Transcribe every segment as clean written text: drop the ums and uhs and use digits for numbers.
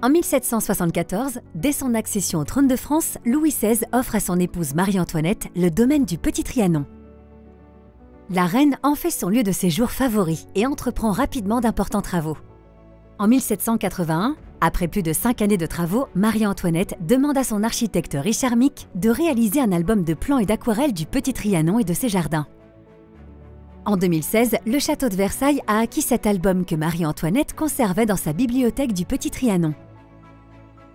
En 1774, dès son accession au trône de France, Louis XVI offre à son épouse Marie-Antoinette le domaine du Petit Trianon. La reine en fait son lieu de séjour favori et entreprend rapidement d'importants travaux. En 1781, après plus de 5 années de travaux, Marie-Antoinette demande à son architecte Richard Mick de réaliser un album de plans et d'aquarelles du Petit Trianon et de ses jardins. En 2016, le château de Versailles a acquis cet album que Marie-Antoinette conservait dans sa bibliothèque du Petit Trianon.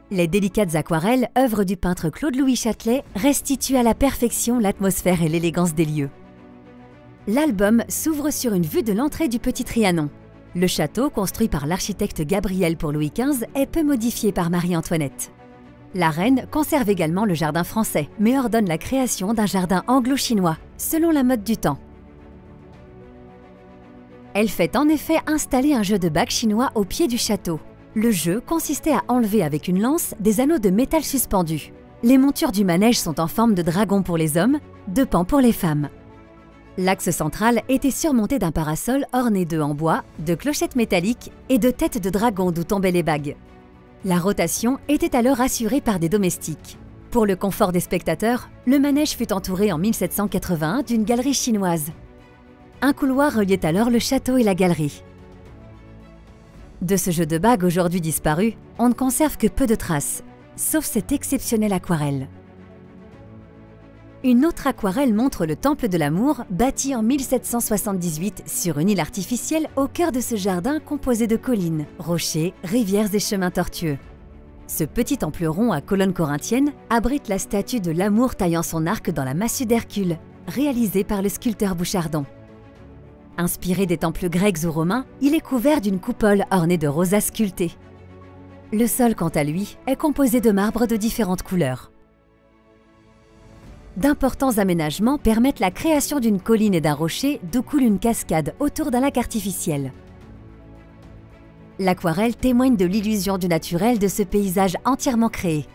Les délicates aquarelles, œuvres du peintre Claude-Louis Châtelet, restituent à la perfection l'atmosphère et l'élégance des lieux. L'album s'ouvre sur une vue de l'entrée du Petit Trianon. Le château, construit par l'architecte Gabriel pour Louis XV, est peu modifié par Marie-Antoinette. La reine conserve également le jardin français, mais ordonne la création d'un jardin anglo-chinois, selon la mode du temps. Elle fait en effet installer un jeu de bagues chinois au pied du château. Le jeu consistait à enlever avec une lance des anneaux de métal suspendus. Les montures du manège sont en forme de dragon pour les hommes, de paon pour les femmes. L'axe central était surmonté d'un parasol orné d'œufs en bois, de clochettes métalliques et de têtes de dragon d'où tombaient les bagues. La rotation était alors assurée par des domestiques. Pour le confort des spectateurs, le manège fut entouré en 1781 d'une galerie chinoise. Un couloir reliait alors le château et la galerie. De ce jeu de bagues aujourd'hui disparu, on ne conserve que peu de traces, sauf cette exceptionnelle aquarelle. Une autre aquarelle montre le Temple de l'Amour, bâti en 1778 sur une île artificielle au cœur de ce jardin composé de collines, rochers, rivières et chemins tortueux. Ce petit temple rond à colonnes corinthiennes abrite la statue de l'Amour taillant son arc dans la massue d'Hercule, réalisée par le sculpteur Bouchardon. Inspiré des temples grecs ou romains, il est couvert d'une coupole ornée de rosas sculptés. Le sol, quant à lui, est composé de marbre de différentes couleurs. D'importants aménagements permettent la création d'une colline et d'un rocher d'où coule une cascade autour d'un lac artificiel. L'aquarelle témoigne de l'illusion du naturel de ce paysage entièrement créé.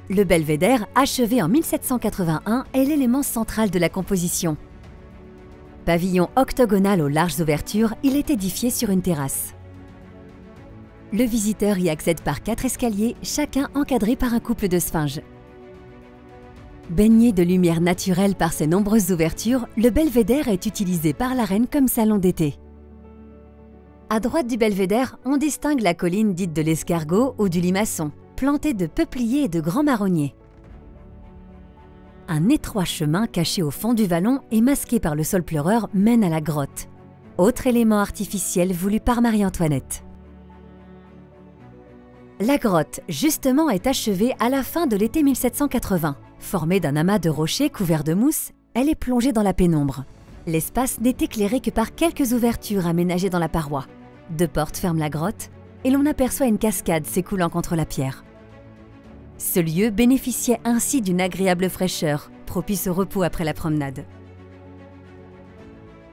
Le belvédère, achevé en 1781, est l'élément central de la composition. Pavillon octogonal aux larges ouvertures, il est édifié sur une terrasse. Le visiteur y accède par 4 escaliers, chacun encadré par un couple de sphinges. Baigné de lumière naturelle par ses nombreuses ouvertures, le belvédère est utilisé par la reine comme salon d'été. À droite du belvédère, on distingue la colline dite de l'Escargot ou du Limaçon, plantée de peupliers et de grands marronniers. Un étroit chemin caché au fond du vallon et masqué par le sol pleureur mène à la grotte, autre élément artificiel voulu par Marie-Antoinette. La grotte, justement, est achevée à la fin de l'été 1780. Formée d'un amas de rochers couverts de mousse, elle est plongée dans la pénombre. L'espace n'est éclairé que par quelques ouvertures aménagées dans la paroi. 2 portes ferment la grotte et l'on aperçoit une cascade s'écoulant contre la pierre. Ce lieu bénéficiait ainsi d'une agréable fraîcheur, propice au repos après la promenade.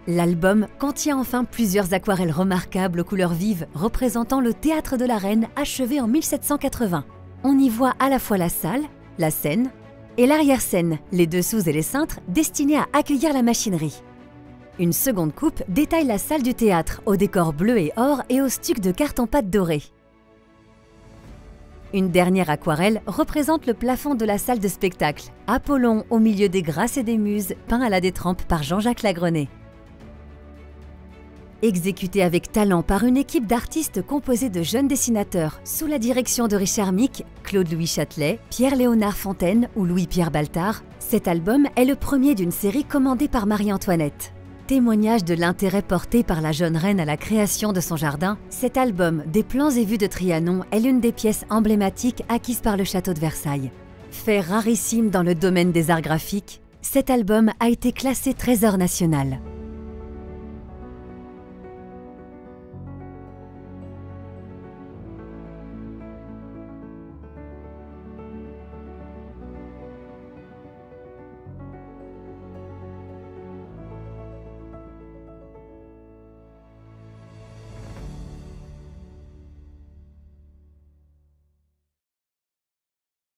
L'album contient enfin plusieurs aquarelles remarquables aux couleurs vives représentant le théâtre de la Reine achevé en 1780. On y voit à la fois la salle, la scène et l'arrière-scène, les dessous et les cintres destinés à accueillir la machinerie. Une seconde coupe détaille la salle du théâtre au décor bleu et or et au stuc de carton-pâte doré. Une dernière aquarelle représente le plafond de la salle de spectacle, Apollon au milieu des grâces et des muses, peint à la détrempe par Jean-Jacques Lagrenet. Exécuté avec talent par une équipe d'artistes composée de jeunes dessinateurs sous la direction de Richard Mick, Claude-Louis Châtelet, Pierre-Léonard Fontaine ou Louis-Pierre Baltard, cet album est le premier d'une série commandée par Marie-Antoinette. Témoignage de l'intérêt porté par la jeune reine à la création de son jardin, cet album des plans et vues de Trianon est l'une des pièces emblématiques acquises par le château de Versailles. Fait rarissime dans le domaine des arts graphiques, cet album a été classé trésor national.